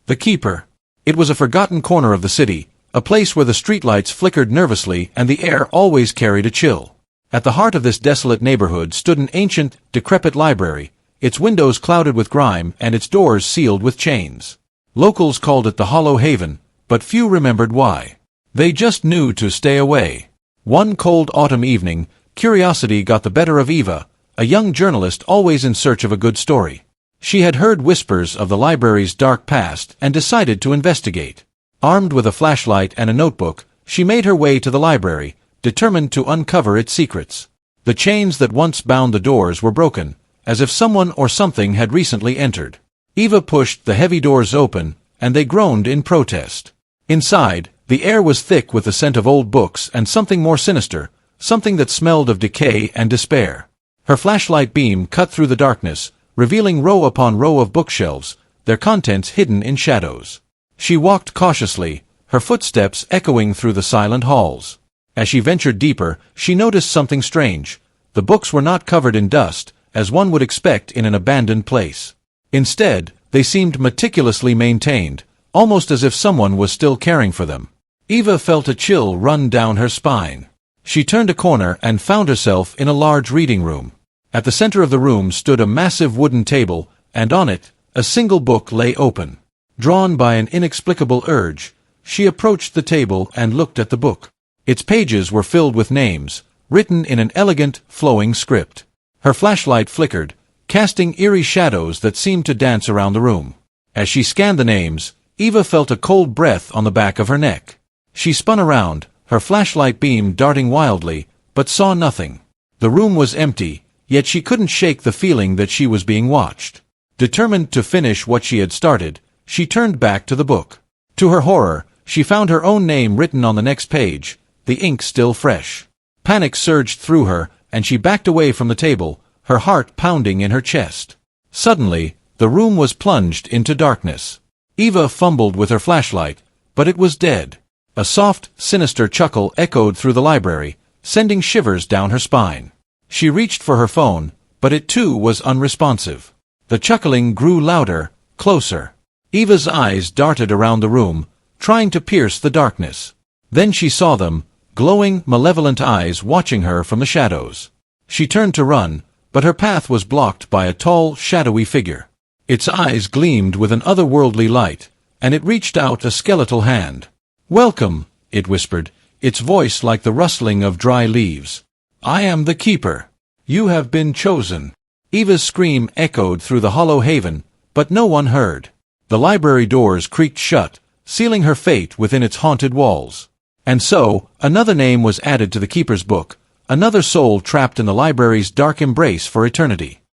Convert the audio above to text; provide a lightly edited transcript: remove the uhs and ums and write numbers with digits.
The Keeper. It was a forgotten corner of the city, a place where the streetlights flickered nervously and the air always carried a chill. At the heart of this desolate neighborhood stood an ancient, decrepit library, its windows clouded with grime and its doors sealed with chains. Locals called it the Hollow Haven, but few remembered why. They just knew to stay away. One cold autumn evening, curiosity got the better of Eva, a young journalist always in search of a good story. She had heard whispers of the library's dark past and decided to investigate. Armed with a flashlight and a notebook, she made her way to the library, determined to uncover its secrets. The chains that once bound the doors were broken, as if someone or something had recently entered. Eva pushed the heavy doors open, and they groaned in protest. Inside, the air was thick with the scent of old books and something more sinister, something that smelled of decay and despair. Her flashlight beam cut through the darkness, revealing row upon row of bookshelves, their contents hidden in shadows. She walked cautiously, her footsteps echoing through the silent halls. As she ventured deeper, she noticed something strange. The books were not covered in dust, as one would expect in an abandoned place. Instead, they seemed meticulously maintained, almost as if someone was still caring for them. Eva felt a chill run down her spine. She turned a corner and found herself in a large reading room. At the center of the room stood a massive wooden table, and on it, a single book lay open. Drawn by an inexplicable urge, she approached the table and looked at the book. Its pages were filled with names, written in an elegant, flowing script. Her flashlight flickered, casting eerie shadows that seemed to dance around the room. As she scanned the names, Eva felt a cold breath on the back of her neck. She spun around, her flashlight beam darting wildly, but saw nothing. The room was empty, yet she couldn't shake the feeling that she was being watched. Determined to finish what she had started, she turned back to the book. To her horror, she found her own name written on the next page, the ink still fresh. Panic surged through her, and she backed away from the table, her heart pounding in her chest. Suddenly, the room was plunged into darkness. Eva fumbled with her flashlight, but it was dead. A soft, sinister chuckle echoed through the library, sending shivers down her spine. She reached for her phone, but it too was unresponsive. The chuckling grew louder, closer. Eva's eyes darted around the room, trying to pierce the darkness. Then she saw them, glowing, malevolent eyes watching her from the shadows. She turned to run, but her path was blocked by a tall, shadowy figure. Its eyes gleamed with an otherworldly light, and it reached out a skeletal hand. "Welcome," it whispered, its voice like the rustling of dry leaves. "I am the Keeper. You have been chosen." Eva's scream echoed through the Hollow Haven, but no one heard. The library doors creaked shut, sealing her fate within its haunted walls. And so, another name was added to the Keeper's book, another soul trapped in the library's dark embrace for eternity.